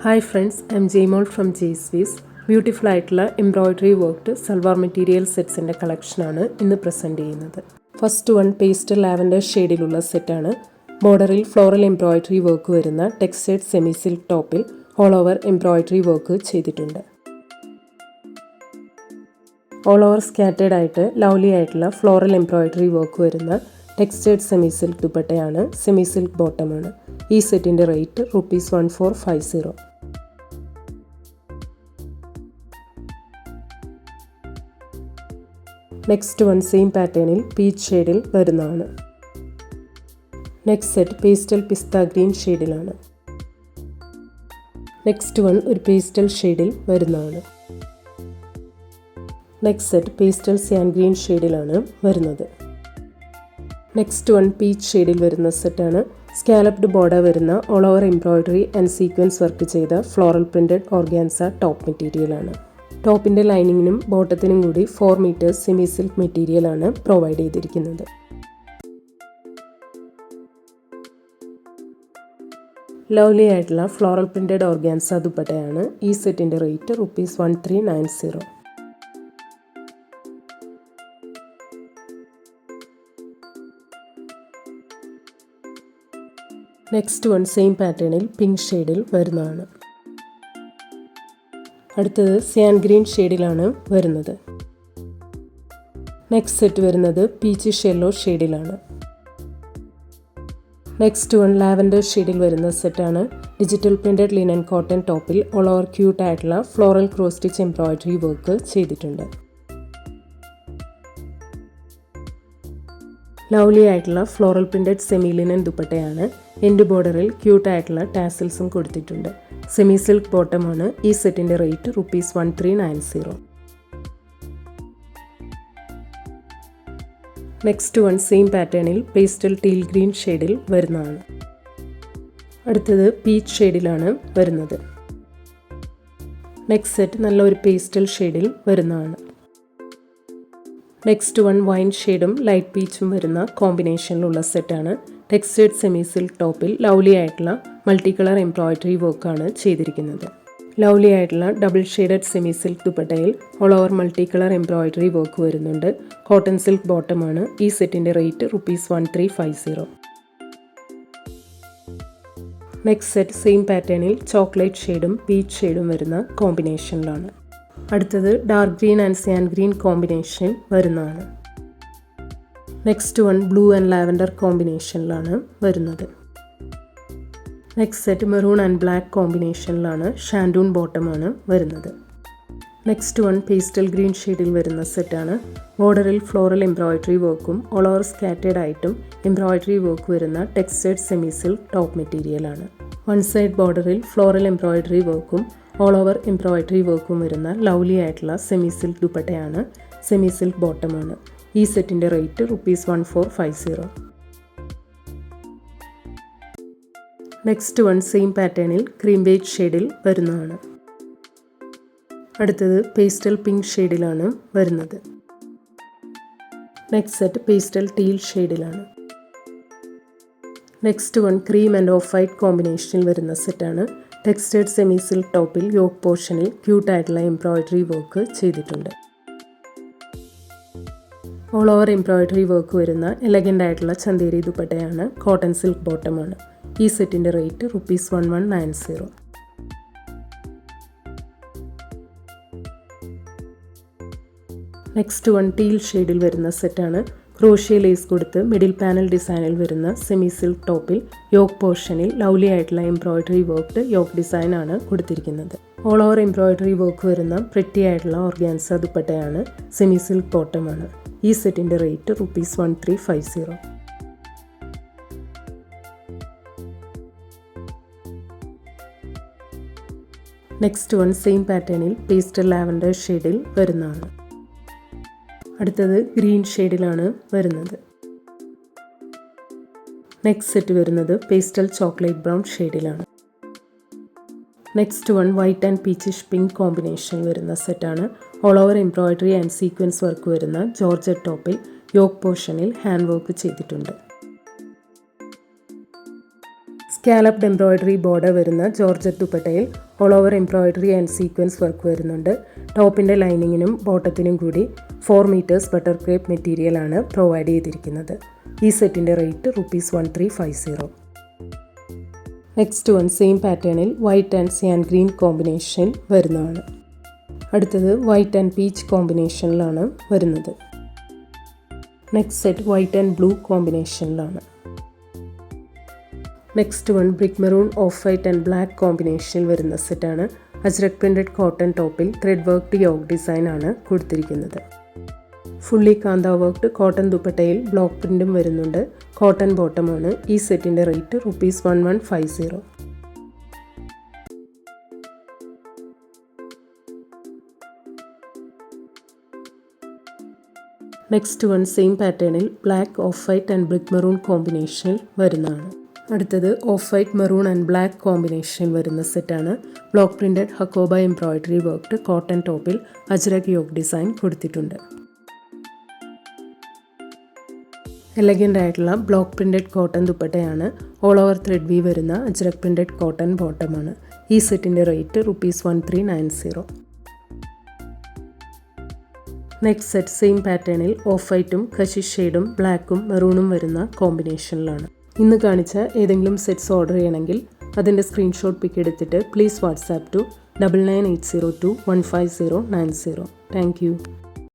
Hi friends, I'm Jaimol from ജെയ്സ്വീസ്. Beautiful ആയിട്ടുള്ള embroidery worked salwar material സെറ്റ്സിൻ്റെ കളക്ഷനാണ് ഇന്ന് പ്രസൻറ്റ് ചെയ്യുന്നത്. ഫസ്റ്റ് വൺ പേസ്റ്റൽ ലാവൻഡർ ഷെയ്ഡിലുള്ള സെറ്റാണ്. ബോർഡറിൽ ഫ്ലോറൽ എംബ്രോയ്ഡറി വർക്ക് വരുന്ന ടെക്സ്റ്റൈഡ് സെമി സിൽക്ക് ടോപ്പിൽ ഓൾ ഓവർ എംബ്രോയ്ഡറി വർക്ക് ചെയ്തിട്ടുണ്ട്. ഓൾ ഓവർ സ്കാറ്റേഡ് ആയിട്ട് ലവ്ലി ആയിട്ടുള്ള ഫ്ലോറൽ എംബ്രോയ്ഡറി വർക്ക് വരുന്ന ടെക്സ്റ്റൈഡ് സെമി സിൽക്ക് ദുപ്പട്ടയാണ്. സെമി സിൽക്ക് ബോട്ടമാണ്. ഈ സെറ്റിൻ്റെ റേറ്റ് ₹1450. നെക്സ്റ്റ് വൺ സെയിം പാറ്റേണിൽ പീച്ച് ഷെയ്ഡിൽ വരുന്നതാണ്. നെക്സ്റ്റ് സെറ്റ് പേസ്റ്റൽ പിസ്ത ഗ്രീൻ ഷെയ്ഡിലാണ്. നെക്സ്റ്റ് വൺ ഒരു പേസ്റ്റൽ ഷെയ്ഡിൽ വരുന്നതാണ്. നെക്സ്റ്റ് സെറ്റ് പേസ്റ്റൽ സിയാൻ ഗ്രീൻ ഷെയ്ഡിലാണ് വരുന്നത്. നെക്സ്റ്റ് വൺ പീച്ച് ഷെയ്ഡിൽ വരുന്ന സെറ്റാണ്. സ്കാലപ്ഡ് ബോർഡർ വരുന്ന all over embroidery and sequence work ചെയ്ത ഫ്ലോറൽ പ്രിൻറ്റഡ് ഓർഗാൻസ ടോപ്പ് മെറ്റീരിയലാണ്. ടോപ്പിൻ്റെ ലൈനിങ്ങിനും ബോട്ടത്തിനും കൂടി 4 മീറ്റേഴ്സ് സെമി സിൽക്ക് മെറ്റീരിയലാണ് പ്രൊവൈഡ് ചെയ്തിരിക്കുന്നത്. ലവ്ലി ആയിട്ടുള്ള ഫ്ലോറൽ പ്രിൻറ്റഡ് ഓർഗാൻസ ദുപ്പട്ടയാണ്. ഈ സെറ്റിൻ്റെ റേറ്റ് ₹1390. നെക്സ്റ്റ് വൺ സെയിം പാറ്റേണിൽ പിങ്ക് ഷെയ്ഡിൽ വരുന്നതാണ്. അടുത്തത് സിയാൻ ഗ്രീൻ ഷെയ്ഡിലാണ് വരുന്നത്. നെക്സ്റ്റ് സെറ്റ് വരുന്നത് പീച്ചിഷ് യെല്ലോ ഷെയ്ഡിലാണ്. നെക്സ്റ്റ് വൺ ലാവൻഡർ ഷെയ്ഡിൽ വരുന്ന സെറ്റാണ്. ഡിജിറ്റൽ പ്രിൻറ്റഡ് ലിനൻ കോട്ടൺ ടോപ്പിൽ ഓൾ ഓവർ ക്യൂട്ട് ആയിട്ടുള്ള floral cross stitch embroidery work ചെയ്തിട്ടുണ്ട്. ലവ്ലി ആയിട്ടുള്ള ഫ്ലോറൽ പ്രിൻറ്റഡ് സെമി ലിനൻ ദുപ്പട്ടയാണ്. എൻഡ് ബോർഡറിൽ ക്യൂട്ട് ആയിട്ടുള്ള ടാസിൽസും കൊടുത്തിട്ടുണ്ട്. സെമി സിൽക്ക് ബോട്ടമാണ്. ഈ സെറ്റിൻ്റെ റേറ്റ് ₹1390. നെക്സ്റ്റ് വൺ സെയിം പാറ്റേണിൽ പേസ്റ്റൽ ടീൽ ഗ്രീൻ ഷെയ്ഡിൽ വരുന്നതാണ്. അടുത്തത് പീച്ച് ഷെയ്ഡിലാണ് വരുന്നത്. നെക്സ്റ്റ് സെറ്റ് നല്ലൊരു പേസ്റ്റൽ ഷെയ്ഡിൽ വരുന്നതാണ്. നെക്സ്റ്റ് വൺ വൈൻ ഷെയ്ഡും ലൈറ്റ് പീച്ചും വരുന്ന കോമ്പിനേഷനിലുള്ള സെറ്റാണ്. ടെക്സ്റ്റൈഡ് സെമി സിൽക്ക് ടോപ്പിൽ ലവ്ലി ആയിട്ടുള്ള മൾട്ടി കളർ എംബ്രോയ്ഡറി വർക്കാണ് ചെയ്തിരിക്കുന്നത്. ലവ്ലി ആയിട്ടുള്ള ഡബിൾ ഷെയ്ഡഡ് സെമി സിൽക്ക് ദുപ്പട്ടയിൽ all over multi colour embroidery work വരുന്നുണ്ട്. കോട്ടൺ സിൽക്ക് ബോട്ടമാണ്. ഈ സെറ്റിൻ്റെ റേറ്റ് ₹1350. നെക്സ്റ്റ് സെറ്റ് സെയിം പാറ്റേണിൽ ചോക്ലേറ്റ് ഷെയ്ഡും പീച്ച് ഷെയ്ഡും വരുന്ന കോമ്പിനേഷനിലാണ്. അടുത്തത് dark green and cyan green combination വരുന്നതാണ്. Next one blue and lavender കോമ്പിനേഷനിലാണ് വരുന്നത്. Next set maroon and black കോമ്പിനേഷനിലാണ്. ഷാൻഡൂൺ ബോട്ടമാണ് വരുന്നത്. നെക്സ്റ്റ് വൺ പേസ്റ്റൽ ഗ്രീൻ ഷെയ്ഡിൽ വരുന്ന സെറ്റാണ്. ബോർഡറിൽ ഫ്ലോറൽ എംബ്രോയ്ഡറി വർക്കും ഓൾ ഓവർ സ്കാറ്റേഡ് ആയിട്ടും എംബ്രോയ്ഡറി വർക്ക് വരുന്ന ടെക്സ്റ്റൈഡ് സെമി സിൽക്ക് ടോപ്പ് മെറ്റീരിയലാണ്. വൺ സൈഡ് ബോർഡറിൽ ഫ്ലോറൽ എംബ്രോയ്ഡറി വർക്കും ഓൾ ഓവർ എംബ്രോയ്ഡറി വർക്കും വരുന്ന ലവ്ലി ആയിട്ടുള്ള സെമി സിൽക്ക് ദുപ്പട്ടയാണ്. സെമി സിൽക്ക് ബോട്ടമാണ്. ഈ സെറ്റിൻ്റെ റേറ്റ് ₹1450. നെക്സ്റ്റ് വൺ സെയിം പാറ്റേണിൽ ക്രീം ബേജ് ഷെയ്ഡിൽ വരുന്നതാണ്. അടുത്തത് പേസ്റ്റൽ പിങ്ക് ഷെയ്ഡിലാണ് വരുന്നത്. നെക്സ്റ്റ് സെറ്റ് പേസ്റ്റൽ ടീൽ ഷെയ്ഡിലാണ്. Next one cream and off white കോമ്പിനേഷനിൽ വരുന്ന സെറ്റാണ്. ടെക്സ്റ്റൈഡ് സെമി സിൽക്ക് ടോപ്പിൽ യോക്ക് പോർഷനിൽ ക്യൂട്ടായിട്ടുള്ള എംബ്രോയ്ഡറി വർക്ക് ചെയ്തിട്ടുണ്ട്. ഓൾ ഓവർ എംബ്രോയ്ഡറി വർക്ക് വരുന്ന എലഗൻ്റ് ആയിട്ടുള്ള ചന്തേരി ദുപ്പട്ടയാണ്. കോട്ടൺ സിൽക്ക് ബോട്ടമാണ്. ഈ സെറ്റിൻ്റെ റേറ്റ് ₹1190. നെക്സ്റ്റ് വൺ ടീൽ ഷെയ്ഡിൽ വരുന്ന സെറ്റാണ്. ക്രോഷ്യ ലേസ് കൊടുത്ത് മിഡിൽ പാനൽ ഡിസൈനിൽ വരുന്ന സെമി സിൽക്ക് ടോപ്പിൽ യോക്ക് പോർഷനിൽ ലവ്ലി ആയിട്ടുള്ള എംബ്രോയ്ഡറി വർക്ക്ഡ് യോക്ക് ഡിസൈനാണ് കൊടുത്തിരിക്കുന്നത്. ഓൾ ഓവർ എംബ്രോയ്ഡറി വർക്ക് വരുന്ന പ്രിറ്റി ആയിട്ടുള്ള ഓർഗാൻസ ദുപ്പട്ടയാണ്. സെമി സിൽക്ക് ബോട്ടമാണ്. ഈ സെറ്റിൻ്റെ റേറ്റ് ₹1350. നെക്സ്റ്റ് വൺ സെയിം പാറ്റേണിൽ പേസ്റ്റൽ ലാവൻഡർ ഷെയ്ഡിൽ വരുന്നതാണ്. അടുത്തത് ഗ്രീൻ ഷെയ്ഡിലാണ് വരുന്നത്. നെക്സ്റ്റ് സെറ്റ് വരുന്നത് പേസ്റ്റൽ ചോക്ലേറ്റ് ബ്രൗൺ ഷെയ്ഡിലാണ്. Next one white and peachish pink combination വരുന്ന സെറ്റാണ്. All over embroidery and sequence work വരുന്ന ജോർജറ്റ് ടോപ്പിൽ യോക്ക് പോർഷനിൽ ഹാൻഡ് വർക്ക് ചെയ്തിട്ടുണ്ട്. സ്കാലപ്ഡ് എംബ്രോയ്ഡറി ബോർഡർ വരുന്ന ജോർജറ്റ് ദുപ്പട്ടയിൽ all over embroidery and sequence work വരുന്നുണ്ട്. ടോപ്പിൻ്റെ ലൈനിങ്ങിനും ബോട്ടത്തിനും കൂടി 4 മീറ്റേഴ്സ് ബട്ടർ ക്രേപ്പ് മെറ്റീരിയലാണ് പ്രൊവൈഡ് ചെയ്തിരിക്കുന്നത്. ഈ സെറ്റിൻ്റെ റേറ്റ് ₹1350. നെക്സ്റ്റ് വൺ സെയിം പാറ്റേണിൽ white and cyan green combination വരുന്നതാണ്. അടുത്തത് വൈറ്റ് ആൻഡ് പീച്ച് കോമ്പിനേഷനിലാണ് വരുന്നത്. Next set white and blue കോമ്പിനേഷനിലാണ്. Next one brick maroon, off white and black കോമ്പിനേഷനിൽ വരുന്ന സെറ്റാണ്. അജ്രക് പ്രിൻറ്റഡ് കോട്ടൺ ടോപ്പിൽ ത്രെഡ് വർക്ക്ഡ് യോഗ് ഡിസൈൻ ആണ് കൊടുത്തിരിക്കുന്നത്. ഫുള്ളി കാന്ത വർക്ക്ഡ് കോട്ടൺ ദുപ്പട്ടയിൽ ബ്ലോക്ക് പ്രിൻറ്റും വരുന്നുണ്ട്. കോട്ടൺ ബോട്ടമാണ്. ഈ സെറ്റിൻ്റെ റേറ്റ് ₹1150. നെക്സ്റ്റ് വൺ സെയിം പാറ്റേണിൽ black, off white and brick maroon കോമ്പിനേഷനിൽ വരുന്നതാണ്. അടുത്തത് off white, maroon and black കോമ്പിനേഷനിൽ വരുന്ന സെറ്റാണ്. Block printed hakoba embroidery worked cotton ടോപ്പിൽ അജ്രക് യോഗ് ഡിസൈൻ കൊടുത്തിട്ടുണ്ട്. എലഗൻ്റ് ആയിട്ടുള്ള ബ്ലോക്ക് പ്രിൻറ്റഡ് കോട്ടൺ ദുപ്പട്ടയാണ്. ഓൾ ഓവർ ത്രെഡ് വീവ് വരുന്ന അജ്രക് പ്രിൻറ്റഡ് കോട്ടൺ ബോട്ടമാണ്. ഈ സെറ്റിൻ്റെ റേറ്റ് ₹1390. നെക്സ്റ്റ് സെറ്റ് സെയിം പാറ്റേണിൽ ഓഫ് വൈറ്റും കഷിഷ് ഷെയ്ഡും ബ്ലാക്കും മെറൂണും വരുന്ന കോമ്പിനേഷനിലാണ്. ഇന്ന് കാണിച്ച ഏതെങ്കിലും സെറ്റ്സ് ഓർഡർ ചെയ്യണമെങ്കിൽ അതിൻ്റെ സ്ക്രീൻഷോട്ട് പിക്ക് എടുത്തിട്ട് please WhatsApp to 9980215090. Thank U.